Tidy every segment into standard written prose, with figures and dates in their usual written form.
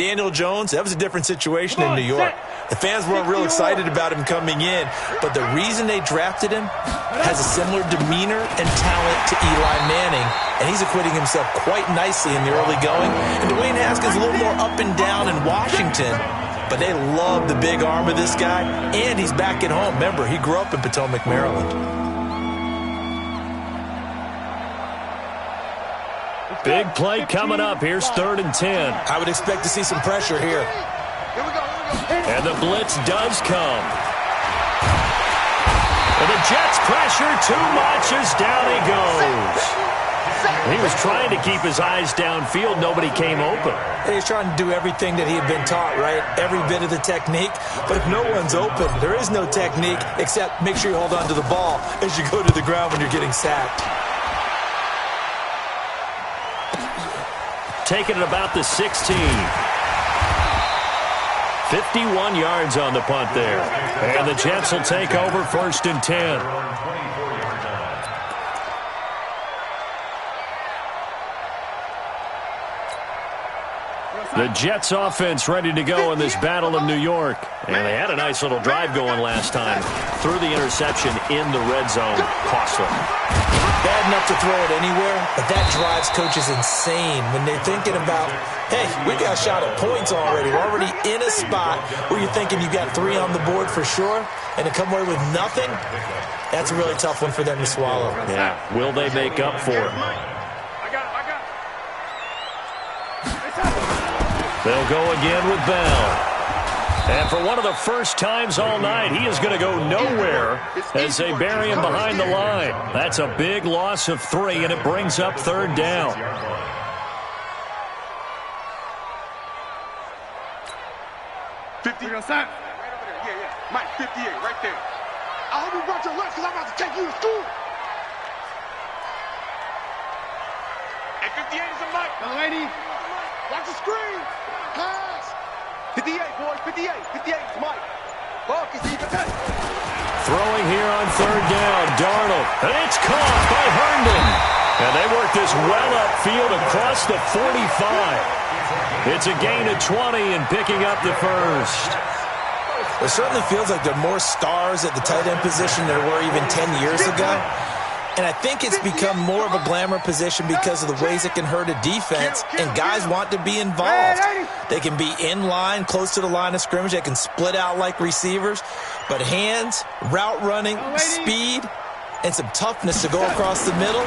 Daniel Jones, that was a different situation in New York. The fans weren't real excited about him coming in, but the reason they drafted him has a similar demeanor and talent to Eli Manning, and he's acquitting himself quite nicely in the early going. And Dwayne Haskins a little more up and down in Washington, but they love the big arm of this guy, and he's back at home. Remember, he grew up in Potomac, Maryland. Big play coming up. Here's 3rd and 10. I would expect to see some pressure here. And the blitz does come. And the Jets pressure too much as down he goes. He was trying to keep his eyes downfield. Nobody came open. And he's trying to do everything that he had been taught, right? Every bit of the technique. But if no one's open, there is no technique except make sure you hold on to the ball as you go to the ground when you're getting sacked. Taking it about the 16. 51 yards on the punt there. And the Jets will take over 1st and 10. The Jets offense ready to go in this Battle of New York. And they had a nice little drive going last time. Threw the interception in the red zone. Costly. Bad enough to throw it anywhere, but that drives coaches insane when they're thinking about, hey, we got a shot at points already. We're already in a spot where you're thinking you got 3 on the board for sure, and to come away with nothing, that's a really tough one for them to swallow. Yeah, will they make up for it? They'll go again with Bell. And for one of the first times all night, he is going to go nowhere as they bury him behind the line. That's a big loss of 3, and it brings up 3rd down. Mike, 58, right there. I hope you brought your lunch because I'm about to take you to school. Hey, 58 is a Mike. Young lady. Watch the screen. Pass. 58, boys. 58. 58 is Mike. Ball can see the Throwing here on 3rd down. Darnold. And it's caught by Herndon. And they work this well upfield across the 45. It's a gain of 20 and picking up the first. It certainly feels like there are more stars at the tight end position than there were even 10 years ago. And I think it's become more of a glamour position because of the ways it can hurt a defense, and guys want to be involved. They can be in line, close to the line of scrimmage. They can split out like receivers. But hands, route running, speed, and some toughness to go across the middle,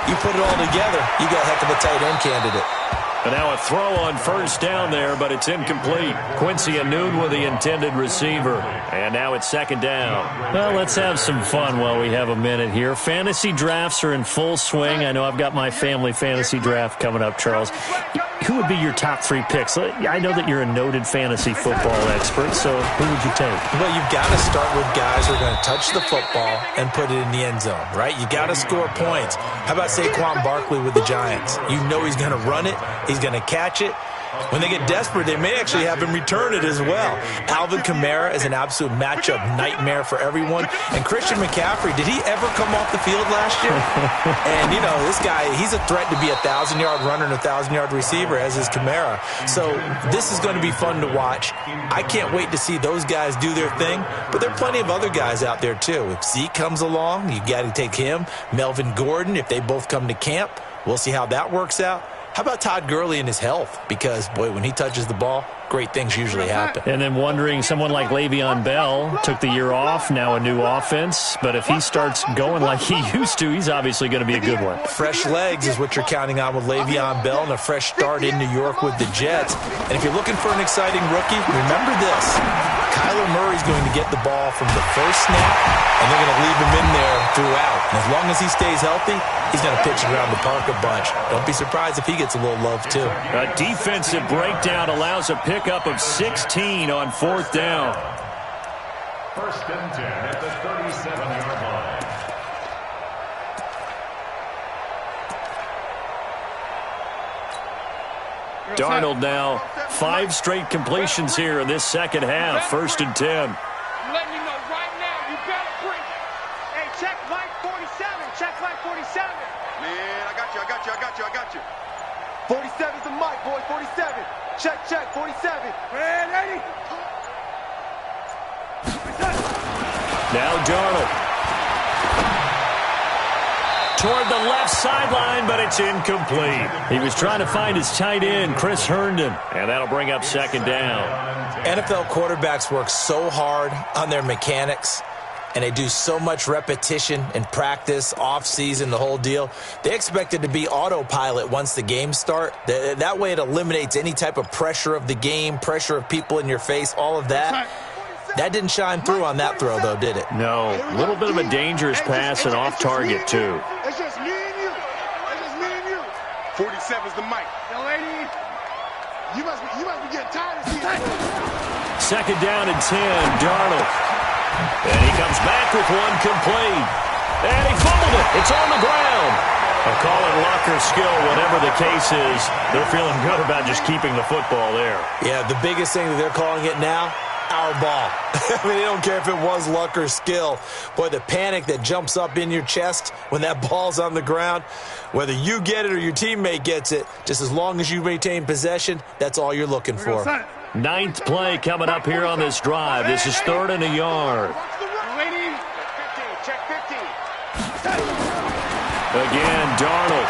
you put it all together, you got a heck of a tight end candidate. And now a throw on 1st down there, but it's incomplete. Quincy Anoon with the intended receiver. And now it's 2nd down. Well, let's have some fun while we have a minute here. Fantasy drafts are in full swing. I know I've got my family fantasy draft coming up, Charles. Who would be your top 3 picks? I know that you're a noted fantasy football expert, so who would you take? Well, you've got to start with guys who are going to touch the football and put it in the end zone, right? You got to score points. How about Saquon Barkley with the Giants? You know he's going to run it. He's going to catch it. When they get desperate, they may actually have him return it as well. Alvin Kamara is an absolute matchup nightmare for everyone. And Christian McCaffrey, did he ever come off the field last year? And, you know, this guy, he's a threat to be a 1,000-yard runner and a 1,000-yard receiver, as is Kamara. So this is going to be fun to watch. I can't wait to see those guys do their thing. But there are plenty of other guys out there, too. If Zeke comes along, you got to take him. Melvin Gordon, if they both come to camp, we'll see how that works out. How about Todd Gurley and his health? Because, boy, when he touches the ball, great things usually happen. And then wondering, someone like Le'Veon Bell took the year off, now a new offense. But if he starts going like he used to, he's obviously going to be a good one. Fresh legs is what you're counting on with Le'Veon Bell and a fresh start in New York with the Jets. And if you're looking for an exciting rookie, remember this. Kyler Murray's going to get the ball from the first snap, and they're going to leave him in there throughout. And as long as he stays healthy, he's going to pitch it around the park a bunch. Don't be surprised if he gets a little love, too. A defensive breakdown allows a pickup of 16 on 4th down. 1st and 10 at the 37-yard line. Darnold now 5 straight completions here in this second half. 1st and 10. I'm letting you know right now, you better bring it. Hey, check Mike 47. Check Mike 47. Man, I got you. 47's the Mike, boy. 47. check, 47. Ready? Now Darnold. Toward the left sideline, but it's incomplete. He was trying to find his tight end, Chris Herndon, and that'll bring up second down. NFL quarterbacks work so hard on their mechanics, and they do so much repetition in practice, off-season, the whole deal. They expect it to be autopilot once the games start. That way it eliminates any type of pressure of the game, pressure of people in your face, all of that. That didn't shine through on that throw, though, did it? No. A little bit of a dangerous pass and off target, too. It's just me and you. It's just me and you. 47's the mic. Young lady, you must be getting tired of seeing it. Second down and 10, Darnold. And he comes back with one complete. And he fumbled it. It's on the ground. A call it luck or skill, whatever the case is. They're feeling good about just keeping the football there. Yeah, the biggest thing that they're calling it now, our ball. I mean, they don't care if it was luck or skill. Boy, the panic that jumps up in your chest when that ball's on the ground, whether you get it or your teammate gets it, just as long as you maintain possession, that's all you're looking for. Ninth play coming up here on this drive. This is 3rd and a yard. Check 15. Again, Darnold.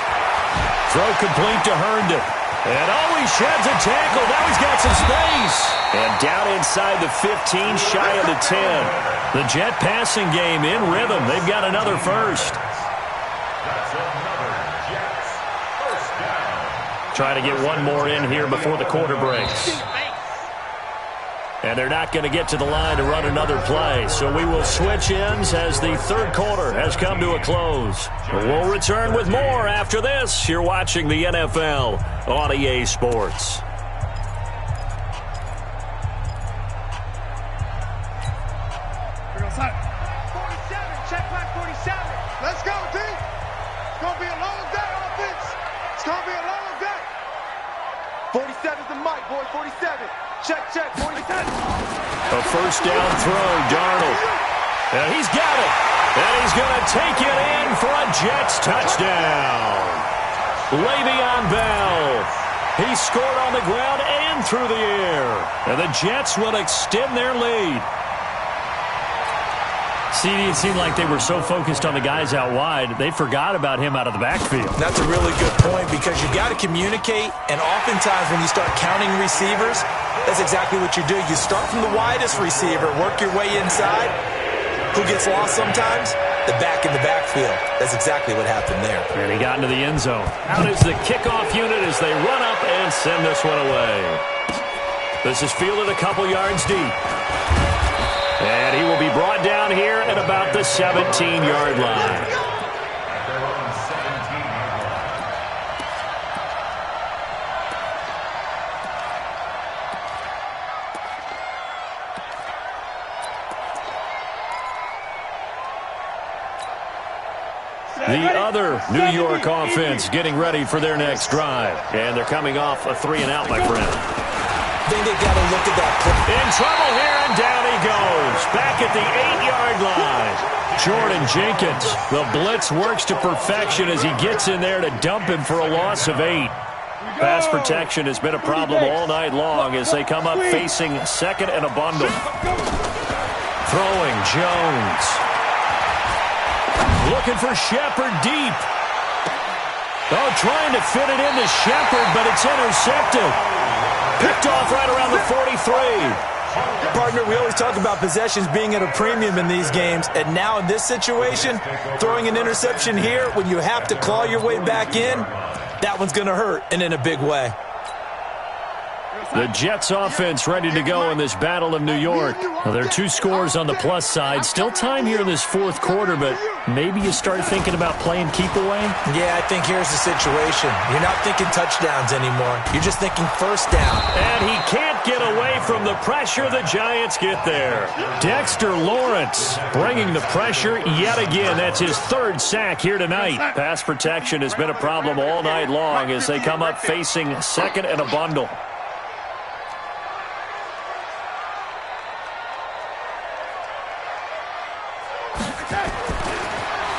Throw complete to Herndon. And he sheds a tackle. Now he's got some space. And down inside the 15, shy of the 10. The Jet passing game in rhythm. They've got another first. That's another Jets first down. Trying to get one more in here before the quarter breaks. And they're not going to get to the line to run another play. So we will switch ends as the third quarter has come to a close. We'll return with more after this. You're watching the NFL on EA Sports. Check back 47. Let's go, D. It's going to be a long day, offense. It's going to be a long day. 47's the mic, boy. 47. Check, 47. A first down throw, Darnold. And he's got it. And he's going to take it in for a Jets touchdown. Le'Veon Bell. He scored on the ground and through the air. And the Jets will extend their lead. CD, it seemed like they were so focused on the guys out wide, they forgot about him out of the backfield. That's a really good point because you've got to communicate, and oftentimes when you start counting receivers, that's exactly what you do. You start from the widest receiver, work your way inside. Who gets lost sometimes? The back in the backfield. That's exactly what happened there. And he got into the end zone. Out is the kickoff unit as they run up and send this one away. This is fielded a couple yards deep. And he will be brought down here at about the 17-yard line. The other New York offense getting ready for their next drive. And they're coming off a 3-and-out, my friend. I think they've got to look at that play. In trouble here, and down he goes. Back at the 8-yard line. Jordan Jenkins. The blitz works to perfection as he gets in there to dump him for a loss of 8. Pass protection has been a problem all night long as they come up facing second and a bundle. Throwing Jones. Looking for Shepard deep. Oh, trying to fit it into Shepard, but it's intercepted. Picked off right around the 43. Partner, we always talk about possessions being at a premium in these games, and now in this situation, throwing an interception here when you have to claw your way back in, that one's going to hurt, and in a big way. The Jets offense ready to go in this Battle of New York. Well, there are 2 scores on the plus side. Still time here in this fourth quarter, but maybe you start thinking about playing keep away? Yeah, I think here's the situation. You're not thinking touchdowns anymore. You're just thinking first down. And he can't get away from the pressure. The Giants get there. Dexter Lawrence bringing the pressure yet again. That's his 3rd sack here tonight. Pass protection has been a problem all night long as they come up facing second and a bundle.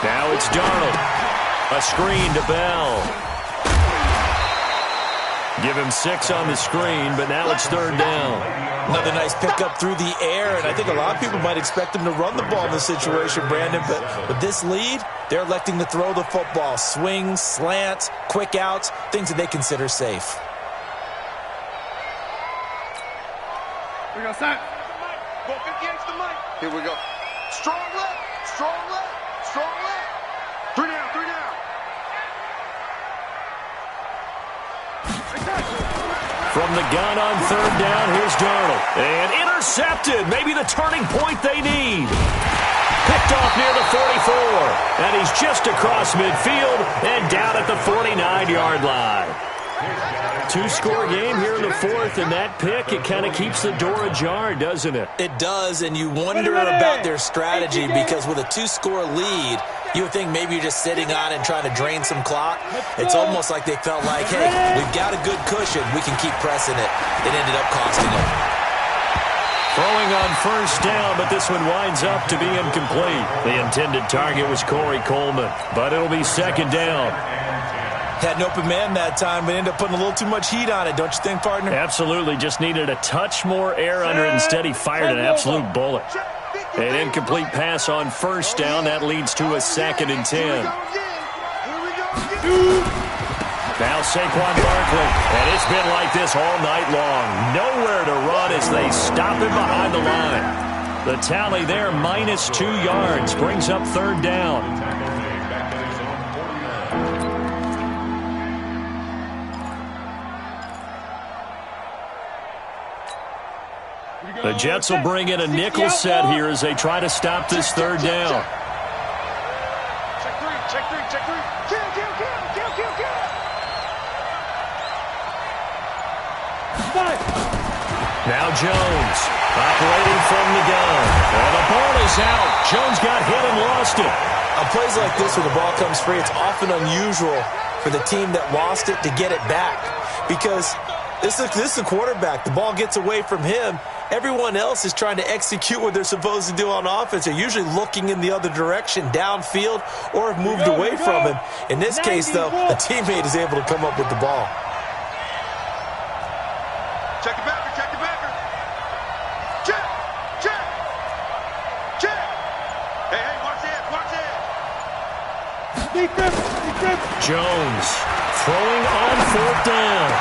Now it's Darnold. A screen to Bell. Give him 6 on the screen, but now it's 3rd down. Another nice pickup through the air, and I think a lot of people might expect him to run the ball in this situation, Brandon, but with this lead, they're electing to throw the football. Swings, slants, quick outs, things that they consider safe. Here we go, son. Go 58 to the mic. Here we go. Strong left, strong left, strong left. 3 down, 3 down. From the gun on 3rd down, here's Darnold. And intercepted. Maybe the turning point they need. Picked off near the 44. And he's just across midfield and down at the 49-yard line. 2-score game here in the 4th, and that pick, it kind of keeps the door ajar, doesn't it? It does, and you wonder about their strategy because with a 2-score lead, you would think maybe you're just sitting on and trying to drain some clock. It's almost like they felt like, hey, we've got a good cushion. We can keep pressing it. It ended up costing them. Throwing on 1st down, but this one winds up to be incomplete. The intended target was Corey Coleman, but it'll be 2nd down. Had an open man that time, but ended up putting a little too much heat on it, don't you think, partner? Absolutely. Just needed a touch more air under it. Instead, he fired an absolute bullet. An incomplete pass on 1st down. That leads to a 2nd and 10. Now Saquon Barkley. And it's been like this all night long. Nowhere to run as they stop him behind the line. The tally there, minus 2 yards, brings up 3rd down. The Jets will bring in a nickel set here as they try to stop this 3rd down. Check 3, check 3, check 3. Kill. Now Jones, operating from the gun. And the ball is out. Jones got hit and lost it. On plays like this where the ball comes free, it's often unusual for the team that lost it to get it back because this is the quarterback. The ball gets away from him. Everyone else is trying to execute what they're supposed to do on offense. They're usually looking in the other direction, downfield, or have moved away from him. In this case, though, a teammate is able to come up with the ball. Check the backer, check the backer. Check. Hey, watch it. Defense. Jones throwing on 4th down.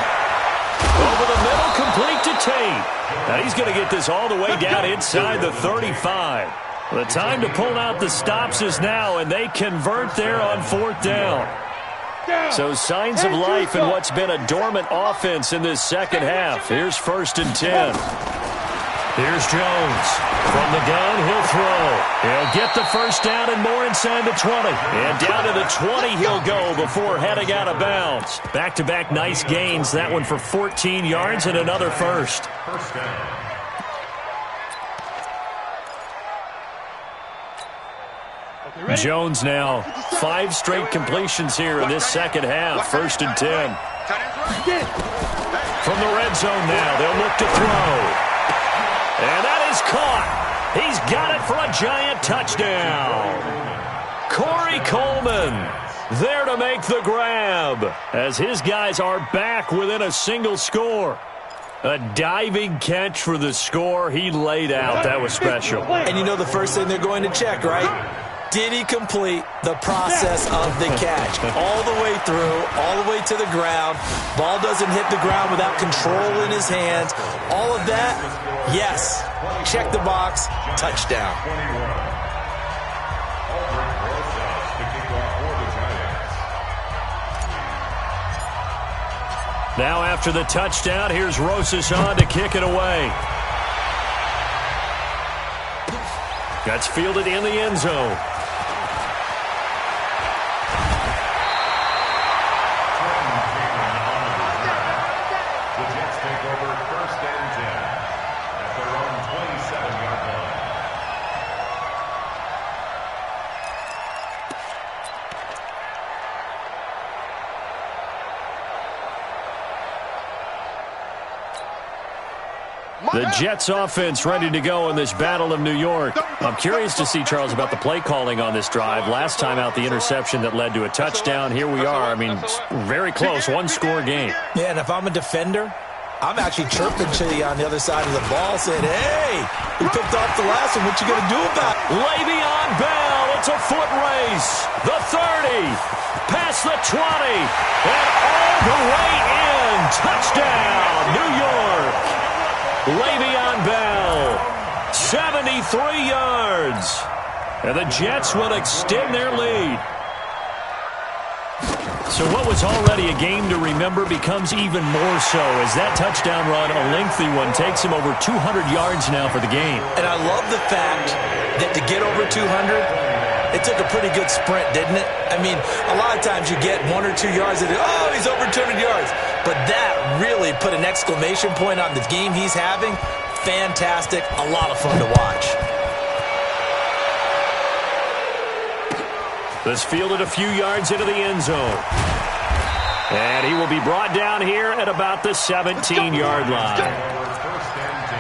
Over the middle, complete to Tate. Now he's going to get this all the way down inside the 35. The time to pull out the stops is now, and they convert there on 4th down. So signs of life in what's been a dormant offense in this 2nd half. Here's 1st and 10. Here's Jones. From the gun, he'll throw. He'll get the 1st down and more inside the 20. And down to the 20 he'll go before heading out of bounds. Back-to-back nice gains. That one for 14 yards and another 1st. First down. Jones now 5 straight completions here in this 2nd half. 1st and 10. From the red zone now, they'll look to throw. And that is caught. He's got it for a giant touchdown. Corey Coleman there to make the grab as his guys are back within a single score. A diving catch for the score. He laid out. That was special. And you know the first thing they're going to check, right? Did he complete the process of the catch? All the way through, all the way to the ground. Ball doesn't hit the ground without control in his hands. All of that, yes. Check the box, touchdown. Now after the touchdown, here's Rosas on to kick it away. That's fielded in the end zone. The Jets offense ready to go in this Battle of New York. I'm curious to see, Charles, about the play calling on this drive. Last time out, the interception that led to a touchdown. Here we are. I mean, very close, one-score game. Yeah, and if I'm a defender, I'm actually chirping to you on the other side of the ball, saying, hey, we picked off the last one. What you going to do about it? Le'Veon Bell, it's a foot race. The 30, past the 20, and all the way in. Touchdown, New York. Le'Veon Bell, 73 yards. And the Jets will extend their lead. So what was already a game to remember becomes even more so as that touchdown run, a lengthy one, takes him over 200 yards now for the game. And I love the fact that to get over 200, it took a pretty good sprint, didn't it? I mean, a lot of times you get 1 or 2 yards and, oh, he's over 200 yards. But that really put an exclamation point on the game he's having. Fantastic. A lot of fun to watch. This fielded a few yards into the end zone. And he will be brought down here at about the 17-yard line. First and 10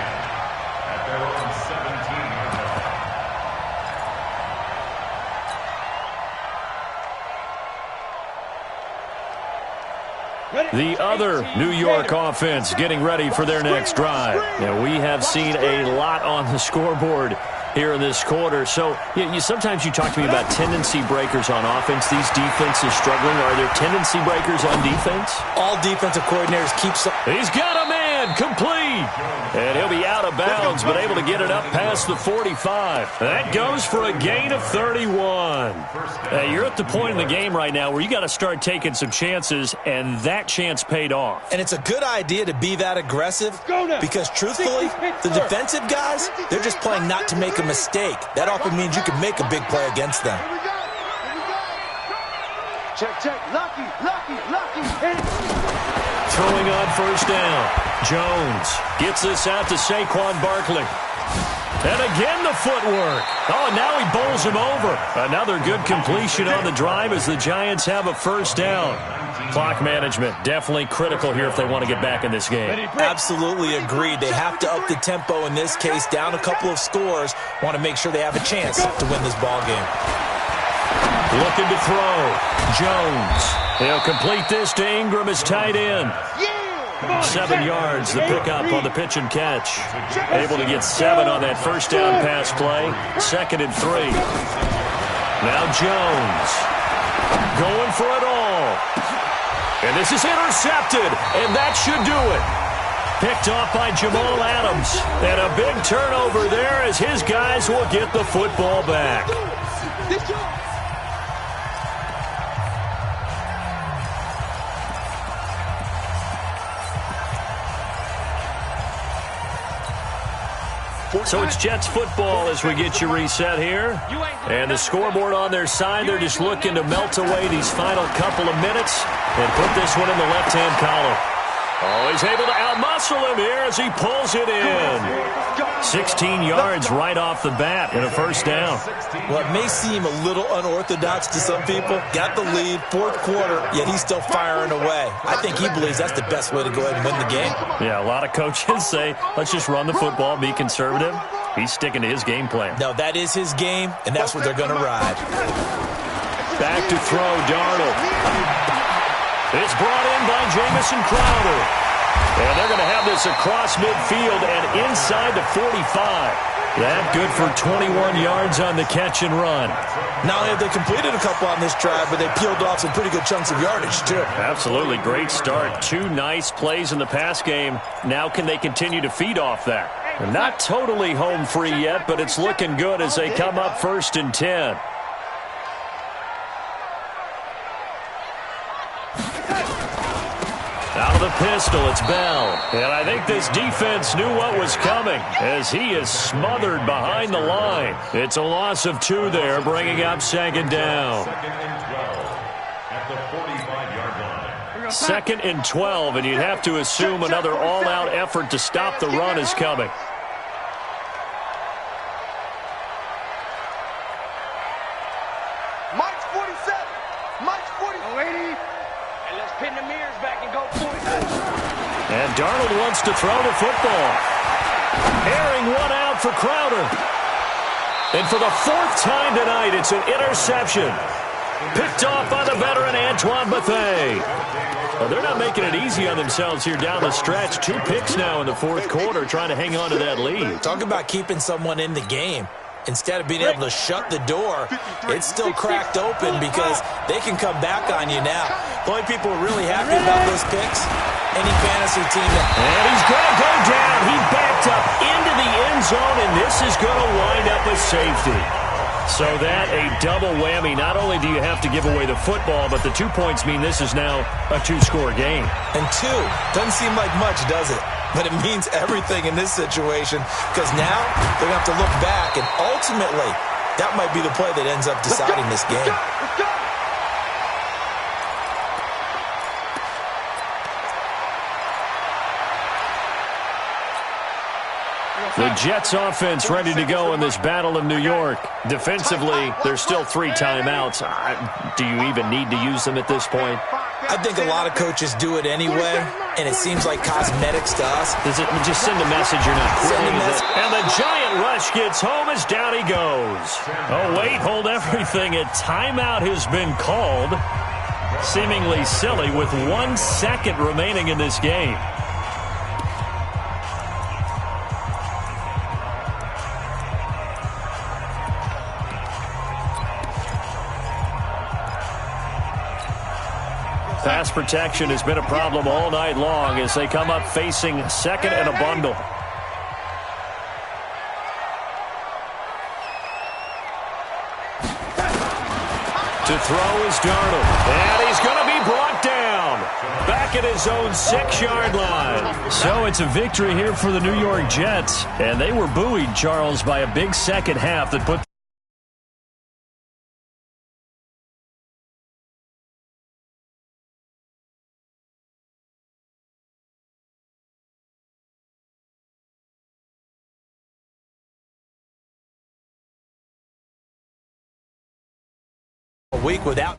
at their own 17-yard line. The other New York offense getting ready for their next drive. Now, we have seen a lot on the scoreboard here in this quarter. So sometimes you talk to me about tendency breakers on offense. These defenses struggling. Are there tendency breakers on defense? All defensive coordinators keep some. He's got a man complete. And he'll be out of bounds, but able to get it up past the 45. That goes for a gain of 31. You're at the point in the game right now where you got to start taking some chances, and that chance paid off. And it's a good idea to be that aggressive because, truthfully, the defensive guys, they're just playing not to make a mistake. That often means you can make a big play against them. Here we go. Check, check. Lucky. Hit it. Throwing on first down. Jones gets this out to Saquon Barkley. And again the footwork. Oh, and now he bowls him over. Another good completion on the drive as the Giants have a first down. Clock management definitely critical here if they want to get back in this game. Absolutely agreed. They have to up the tempo in this case. Down a couple of scores. Want to make sure they have a chance to win this ball game. Looking to throw. Jones. He'll complete this to Ingram as tight end. 7 yards, the pickup on the pitch and catch. Able to get 7 on that first down pass play. 2nd and 3. Now Jones going for it all. And this is intercepted, and that should do it. Picked off by Jamal Adams. And a big turnover there as his guys will get the football back. So it's Jets football as we get you reset here. And the scoreboard on their side, they're just looking to melt away these final couple of minutes and put this one in the left-hand column. Oh, he's able to outmuscle him here as he pulls it in. 16 yards right off the bat in a first down. Well, it may seem a little unorthodox to some people. Got the lead, 4th quarter, yet he's still firing away. I think he believes that's the best way to go ahead and win the game. Yeah, a lot of coaches say, let's just run the football, be conservative. He's sticking to his game plan. No, that is his game, and that's what they're going to ride. Back to throw, Darnold. It's brought in by Jamison Crowder. And they're going to have this across midfield and inside the 45. That good for 21 yards on the catch and run. Not only have they completed a couple on this drive, but they peeled off some pretty good chunks of yardage, too. Absolutely. Great start. 2 nice plays in the pass game. Now can they continue to feed off that? They're not totally home free yet, but it's looking good as they come up 1st and 10. Out of the pistol, it's Bell. And I think this defense knew what was coming as he is smothered behind the line. It's a loss of 2 there, bringing up 2nd down. 2nd and 12 at the 45-yard line. 2nd and 12, and you'd have to assume another all-out effort to stop the run is coming. Mike's 47. Mike's 40. And let's pin the mirrors back and go 40. And Darnold wants to throw the football. Bring one out for Crowder. And for the fourth time tonight, it's an interception. Picked off by the veteran Antoine Bethea. Well, they're not making it easy on themselves here down the stretch. 2 picks now in the fourth quarter, trying to hang on to that lead. Talk about keeping someone in the game. Instead of being able to shut the door, it's still cracked open because they can come back on you now. The only people who are really happy about those picks, any fantasy team. And he's going to go down. He backed up into the end zone, and this is going to wind up a safety. So that a double whammy. Not only do you have to give away the football, but the 2 points mean this is now a 2-score game. And 2 doesn't seem like much, does it? But it means everything in this situation because now they're going to have to look back, and ultimately that might be the play that ends up deciding this game. Let's go. The Jets offense ready to go in this Battle of New York. Defensively, there's still 3 timeouts. Do you even need to use them at this point? I think a lot of coaches do it anyway, and it seems like cosmetics to us. Does it just send a message you're not Send a quitting? message. And the giant rush gets home as down he goes. Oh, wait, hold everything. A timeout has been called. Seemingly silly with 1 second remaining in this game. Pass protection has been a problem all night long as they come up facing second and a bundle. To throw is Darnold. And he's going to be brought down. Back at his own 6-yard line. So it's a victory here for the New York Jets. And they were buoyed, Charles, by a big second half that put A week without